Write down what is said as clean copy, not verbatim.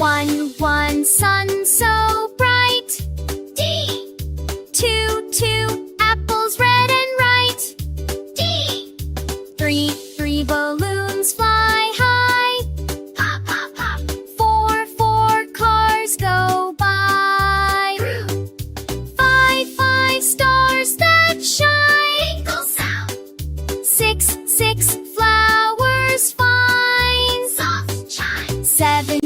One, sun so bright. D. Two, apples red and right. D. Three, balloons fly high. Pop, pop, pop. Four, cars go by. True. Five, stars that shine. Tinkle sound. Six, flowers fine. Soft chime. Seven,